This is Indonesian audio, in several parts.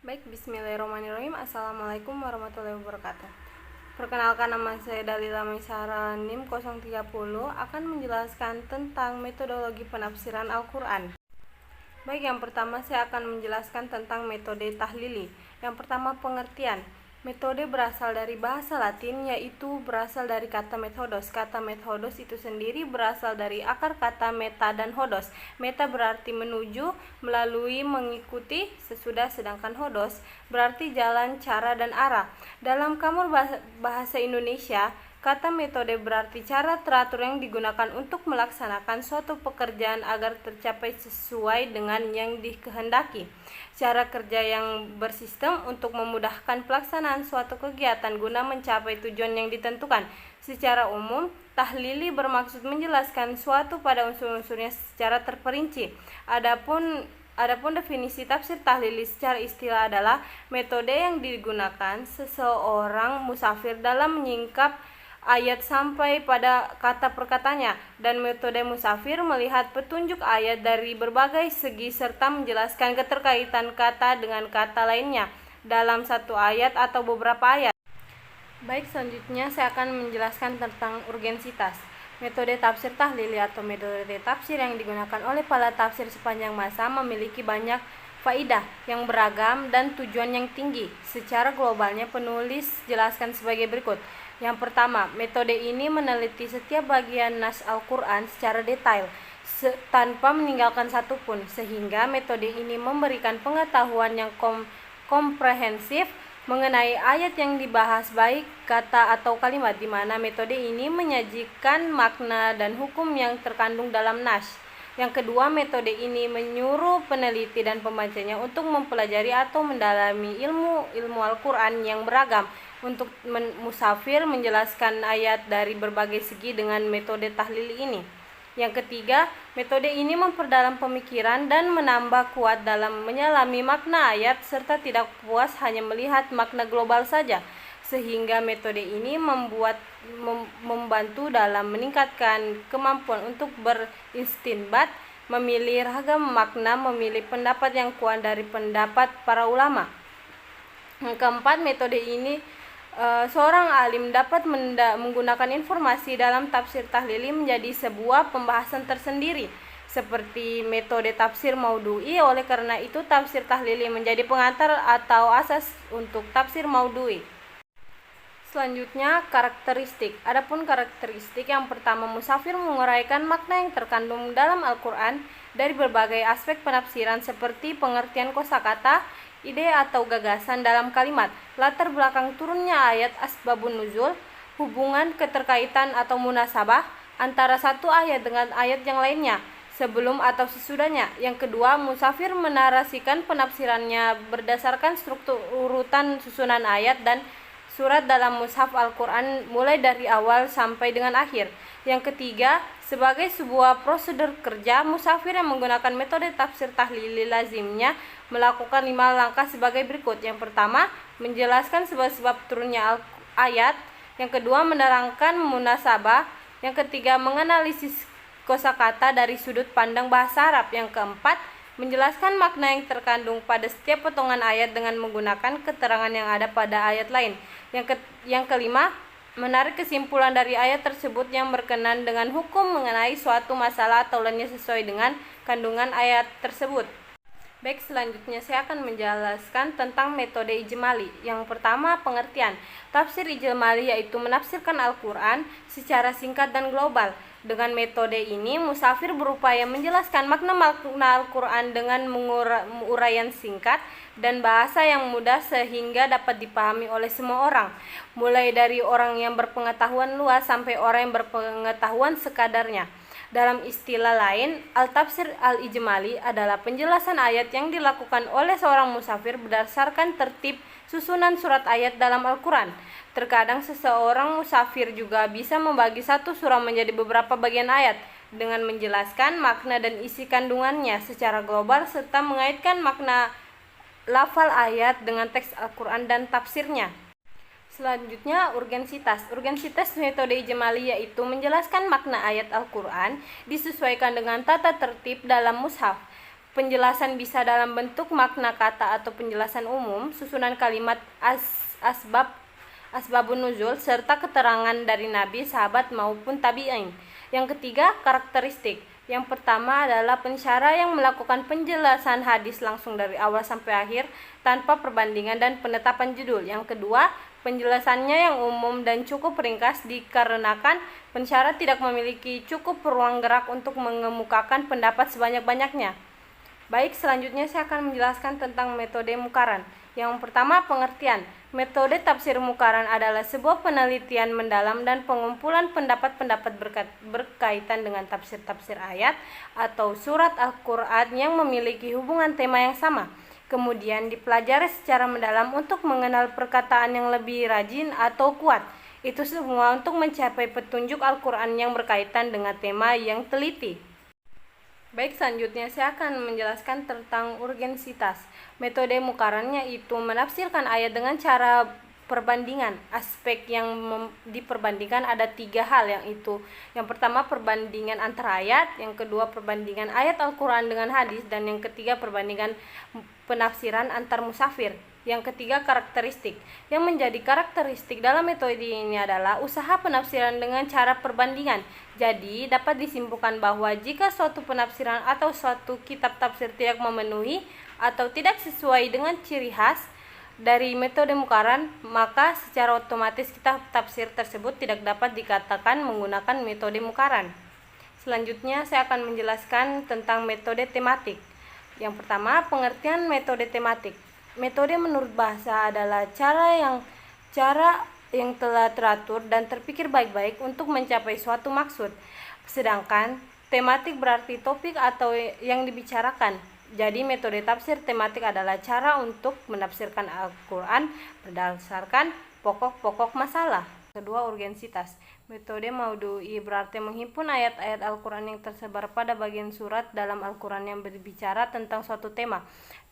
Baik, bismillahirrahmanirrahim. Assalamualaikum warahmatullahi wabarakatuh. Perkenalkan, nama saya Dalila Maisara NIM 030 akan menjelaskan tentang metodologi penafsiran Al-Quran. Baik, yang pertama saya akan menjelaskan tentang metode tahlili. Yang pertama, pengertian. Metode berasal dari bahasa Latin, yaitu berasal dari kata methodos. Kata methodos itu sendiri berasal dari akar kata meta dan hodos. Meta berarti menuju, melalui, mengikuti, sesudah, sedangkan hodos berarti jalan, cara, dan arah. Dalam Kamus Bahasa Indonesia, kata metode berarti cara teratur yang digunakan untuk melaksanakan suatu pekerjaan agar tercapai sesuai dengan yang dikehendaki. Cara kerja yang bersistem untuk memudahkan pelaksanaan suatu kegiatan guna mencapai tujuan yang ditentukan. Secara umum, tahlili bermaksud menjelaskan suatu pada unsur-unsurnya secara terperinci. Adapun definisi tafsir tahlili secara istilah adalah metode yang digunakan seseorang musafir dalam menyingkap ayat sampai pada kata perkatanya, dan metode musafir melihat petunjuk ayat dari berbagai segi serta menjelaskan keterkaitan kata dengan kata lainnya dalam satu ayat atau beberapa ayat. Baik, selanjutnya saya akan menjelaskan tentang urgensitas. Metode tafsir tahlili atau metode tafsir yang digunakan oleh para tafsir sepanjang masa memiliki banyak faidah yang beragam dan tujuan yang tinggi. Secara globalnya penulis jelaskan sebagai berikut. Yang pertama, metode ini meneliti setiap bagian nas Al-Quran secara detail, tanpa meninggalkan satupun, sehingga metode ini memberikan pengetahuan yang komprehensif mengenai ayat yang dibahas, baik kata atau kalimat, di mana metode ini menyajikan makna dan hukum yang terkandung dalam nas. Yang kedua, metode ini menyuruh peneliti dan pembacanya untuk mempelajari atau mendalami ilmu Al-Quran yang beragam. Untuk musafir menjelaskan ayat dari berbagai segi dengan metode tahlil ini. Yang ketiga, metode ini memperdalam pemikiran dan menambah kuat dalam menyelami makna ayat serta tidak puas hanya melihat makna global saja, sehingga metode ini membantu dalam meningkatkan kemampuan untuk beristinbat, memilih ragam makna, memilih pendapat yang kuat dari pendapat para ulama. Yang keempat, metode ini seorang alim dapat menggunakan informasi dalam tafsir tahlili menjadi sebuah pembahasan tersendiri, seperti metode tafsir maudhu'i. Oleh karena itu, tafsir tahlili menjadi pengantar atau asas untuk tafsir maudhu'i. Selanjutnya, karakteristik. Adapun karakteristik yang pertama, musafir menguraikan makna yang terkandung dalam Al-Quran dari berbagai aspek penafsiran seperti pengertian kosakata, ide atau gagasan dalam kalimat, latar belakang turunnya ayat, asbabun nuzul, hubungan keterkaitan atau munasabah antara satu ayat dengan ayat yang lainnya, sebelum atau sesudahnya. Yang kedua, musafir menarasikan penafsirannya berdasarkan struktur urutan susunan ayat dan surat dalam mushaf Al-Quran mulai dari awal sampai dengan akhir. Yang ketiga, sebagai sebuah prosedur kerja, musafir yang menggunakan metode tafsir tahlili lazimnya melakukan 5 langkah sebagai berikut. Yang pertama, menjelaskan sebab-sebab turunnya ayat. Yang kedua, menerangkan munasabah. Yang ketiga, menganalisis kosakata dari sudut pandang bahasa Arab. Yang keempat, menjelaskan makna yang terkandung pada setiap potongan ayat dengan menggunakan keterangan yang ada pada ayat lain. Yang kelima, menarik kesimpulan dari ayat tersebut yang berkenan dengan hukum mengenai suatu masalah atau lainnya sesuai dengan kandungan ayat tersebut. Baik, selanjutnya saya akan menjelaskan tentang metode ijmali. Yang pertama, pengertian. Tafsir ijmali yaitu menafsirkan Al-Quran secara singkat dan global. Dengan metode ini, musafir berupaya menjelaskan makna-makna Al-Quran dengan uraian singkat dan bahasa yang mudah sehingga dapat dipahami oleh semua orang, mulai dari orang yang berpengetahuan luas sampai orang yang berpengetahuan sekadarnya. Dalam istilah lain, al-tafsir al-ijmali adalah penjelasan ayat yang dilakukan oleh seorang musafir berdasarkan tertib susunan surat ayat dalam Al-Quran. Terkadang seseorang musafir juga bisa membagi satu surah menjadi beberapa bagian ayat dengan menjelaskan makna dan isi kandungannya secara global serta mengaitkan makna lafal ayat dengan teks Al-Quran dan tafsirnya. Selanjutnya, urgensitas. Urgensitas metode ijmali yaitu menjelaskan makna ayat Al-Quran disesuaikan dengan tata tertib dalam mushaf. Penjelasan bisa dalam bentuk makna kata atau penjelasan umum, susunan kalimat asbabun nuzul, serta keterangan dari nabi, sahabat maupun tabi'in. Yang ketiga, karakteristik. Yang pertama adalah pensyarah yang melakukan penjelasan hadis langsung dari awal sampai akhir tanpa perbandingan dan penetapan judul. Yang kedua, penjelasannya yang umum dan cukup ringkas dikarenakan pensyarah tidak memiliki cukup ruang gerak untuk mengemukakan pendapat sebanyak-banyaknya. Baik, selanjutnya saya akan menjelaskan tentang metode mukaran. Yang pertama, pengertian. Metode tafsir mukaran adalah sebuah penelitian mendalam dan pengumpulan pendapat-pendapat berkaitan dengan tafsir-tafsir ayat atau surat Al-Quran yang memiliki hubungan tema yang sama. Kemudian dipelajari secara mendalam untuk mengenal perkataan yang lebih rajin atau kuat. Itu semua untuk mencapai petunjuk Al-Quran yang berkaitan dengan tema yang teliti. Baik, selanjutnya saya akan menjelaskan tentang urgensitas. Metode mukarannya itu menafsirkan ayat dengan cara perbandingan. Aspek yang diperbandingkan ada 3 hal, yang itu yang pertama perbandingan antara ayat, yang kedua perbandingan ayat Al-Quran dengan hadis, dan yang ketiga perbandingan penafsiran antar musafir. Yang ketiga, karakteristik. Yang menjadi karakteristik dalam metode ini adalah usaha penafsiran dengan cara perbandingan. Jadi, dapat disimpulkan bahwa jika suatu penafsiran atau suatu kitab tafsir tidak memenuhi atau tidak sesuai dengan ciri khas dari metode mukaran, maka secara otomatis kitab tafsir tersebut tidak dapat dikatakan menggunakan metode mukaran. Selanjutnya, saya akan menjelaskan tentang metode tematik. Yang pertama, pengertian metode tematik. Metode menurut bahasa adalah cara yang telah teratur dan terpikir baik-baik untuk mencapai suatu maksud. Sedangkan tematik berarti topik atau yang dibicarakan. Jadi metode tafsir tematik adalah cara untuk menafsirkan Al-Quran berdasarkan pokok-pokok masalah. Kedua, urgensitas. Metode maudu'i berarti menghimpun ayat-ayat Al-Quran yang tersebar pada bagian surat dalam Al-Quran yang berbicara tentang suatu tema.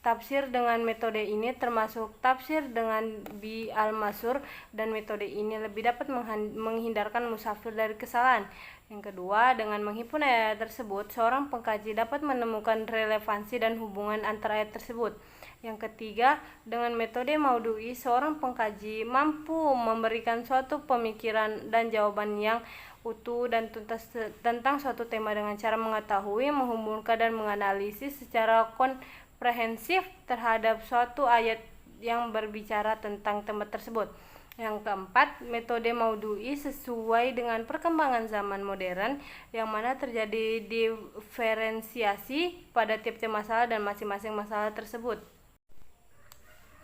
Tafsir dengan metode ini termasuk tafsir dengan bi al-masur, dan metode ini lebih dapat menghindarkan musafir dari kesalahan. Yang kedua, dengan menghimpun ayat tersebut, seorang pengkaji dapat menemukan relevansi dan hubungan antara ayat tersebut. Yang ketiga, dengan metode maudu'i, seorang pengkaji mampu memberikan suatu pemikiran dan jawaban yang utuh dan tuntas tentang suatu tema dengan cara mengetahui, menghubungkan, dan menganalisis secara komprehensif terhadap suatu ayat yang berbicara tentang tema tersebut. Yang keempat, metode maudu'i sesuai dengan perkembangan zaman modern, yang mana terjadi diferensiasi pada tiap-tiap masalah dan masing-masing masalah tersebut.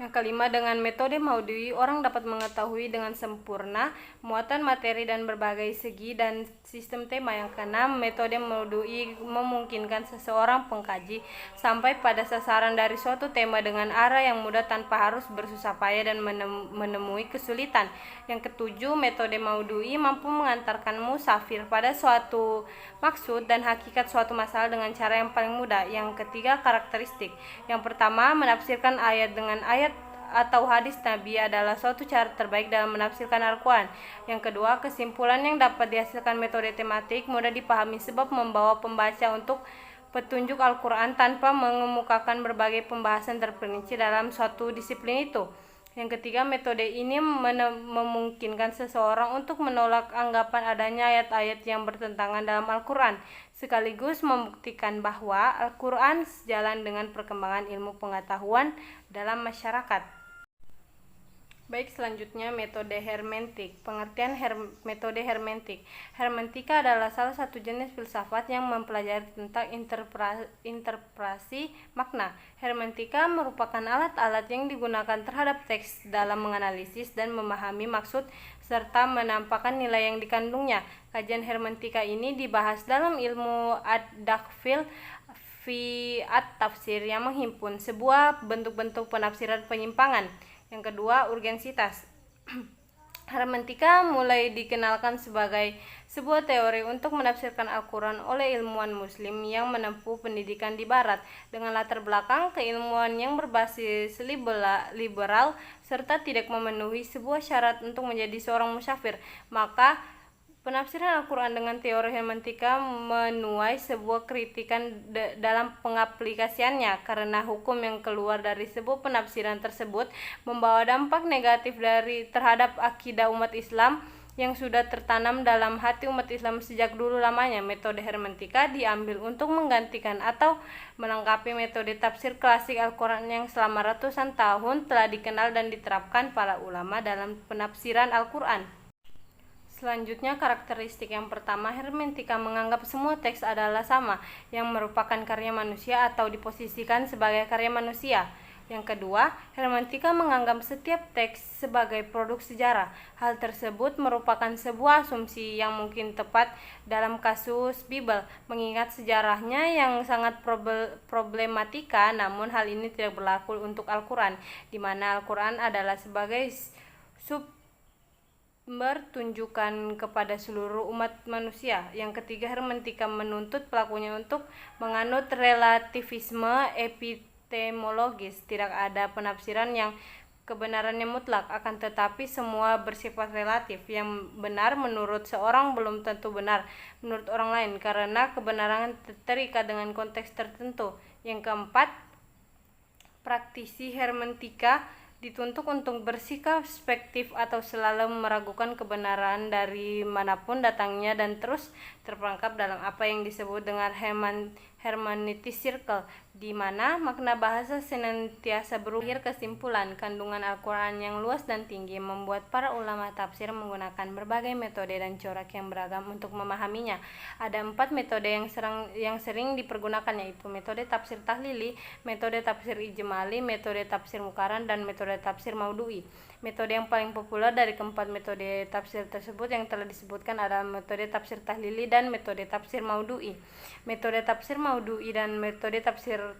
Yang kelima, dengan metode maudu'i, orang dapat mengetahui dengan sempurna muatan materi dan berbagai segi dan sistem tema. Yang keenam, metode maudu'i memungkinkan seseorang pengkaji sampai pada sasaran dari suatu tema dengan arah yang mudah tanpa harus bersusah payah dan menemui kesulitan. Yang ketujuh, metode maudu'i mampu mengantarkan musafir pada suatu maksud dan hakikat suatu masalah dengan cara yang paling mudah. Yang ketiga, karakteristik. Yang pertama, menafsirkan ayat dengan ayat atau hadis Nabi adalah suatu cara terbaik dalam menafsirkan Al-Quran. Yang kedua, kesimpulan yang dapat dihasilkan metode tematik mudah dipahami sebab membawa pembaca untuk petunjuk Al-Quran tanpa mengemukakan berbagai pembahasan terperinci dalam suatu disiplin itu. Yang ketiga, metode ini memungkinkan seseorang untuk menolak anggapan adanya ayat-ayat yang bertentangan dalam Al-Quran, sekaligus membuktikan bahwa Al-Quran sejalan dengan perkembangan ilmu pengetahuan dalam masyarakat. Baik, selanjutnya metode hermentik. Pengertian metode hermentik. Hermentika adalah salah satu jenis filsafat yang mempelajari tentang interpretasi makna. Hermentika merupakan alat-alat yang digunakan terhadap teks dalam menganalisis dan memahami maksud serta menampakkan nilai yang dikandungnya. Kajian hermentika ini dibahas dalam ilmu ad-dakhfil fi at-tafsir yang menghimpun sebuah bentuk-bentuk penafsiran penyimpangan. Yang kedua, urgensitas. Hermentika mulai dikenalkan sebagai sebuah teori untuk menafsirkan Al-Quran oleh ilmuwan muslim yang menempuh pendidikan di barat dengan latar belakang keilmuan yang berbasis liberal serta tidak memenuhi sebuah syarat untuk menjadi seorang musafir. Maka Penafsiran Al-Quran dengan teori hermeneutika menuai sebuah kritikan dalam pengaplikasiannya, karena hukum yang keluar dari sebuah penafsiran tersebut membawa dampak negatif terhadap akidah umat Islam yang sudah tertanam dalam hati umat Islam sejak dulu lamanya. Metode hermeneutika diambil untuk menggantikan atau melengkapi metode tafsir klasik Al-Quran yang selama ratusan tahun telah dikenal dan diterapkan para ulama dalam penafsiran Al-Quran. Selanjutnya, karakteristik yang pertama, hermeneutika menganggap semua teks adalah sama, yang merupakan karya manusia atau diposisikan sebagai karya manusia. Yang kedua, hermeneutika menganggap setiap teks sebagai produk sejarah. Hal tersebut merupakan sebuah asumsi yang mungkin tepat dalam kasus Bible, mengingat sejarahnya yang sangat problematika, namun hal ini tidak berlaku untuk Al-Quran, di mana Al-Quran adalah sebagai tunjukkan kepada seluruh umat manusia. Yang ketiga, hermeneutika menuntut pelakunya untuk menganut relativisme epistemologis. Tidak ada penafsiran yang kebenarannya mutlak, akan tetapi semua bersifat relatif. Yang benar menurut seorang belum tentu benar menurut orang lain, karena kebenaran terikat dengan konteks tertentu. Yang keempat, praktisi hermeneutika dituntut untuk bersikap spektif atau selalu meragukan kebenaran dari manapun datangnya dan terus terperangkap dalam apa yang disebut dengan hermeneutic circle, di mana makna bahasa senantiasa berubah. Kesimpulan, kandungan Al-Quran yang luas dan tinggi membuat para ulama tafsir menggunakan berbagai metode dan corak yang beragam untuk memahaminya. Ada 4 metode yang sering dipergunakan, yaitu metode tafsir tahlili, metode tafsir ijmali, metode tafsir mukaran, dan metode tafsir maudu'i. Metode yang paling populer dari keempat metode tafsir tersebut yang telah disebutkan adalah metode tafsir tahlili dan metode tafsir maudu'i. Metode tafsir maudu'i dan metode tafsir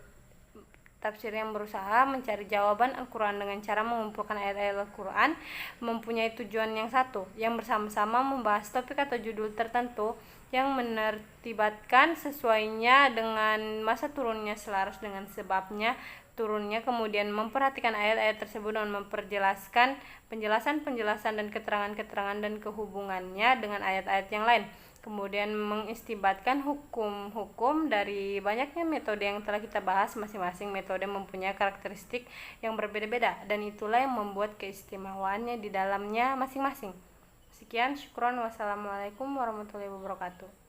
yang berusaha mencari jawaban Al-Quran dengan cara mengumpulkan ayat-ayat Al-Quran mempunyai tujuan yang satu, yang bersama-sama membahas topik atau judul tertentu yang menertibatkan sesuainya dengan masa turunnya selaras dengan sebabnya turunnya, kemudian memperhatikan ayat-ayat tersebut dan memperjelaskan penjelasan dan keterangan-keterangan dan kehubungannya dengan ayat-ayat yang lain, kemudian mengistibatkan hukum-hukum dari banyaknya metode yang telah kita bahas. Masing-masing metode mempunyai karakteristik yang berbeda-beda, dan itulah yang membuat keistimewaannya di dalamnya masing-masing. Sekian, syukron, wassalamualaikum warahmatullahi wabarakatuh.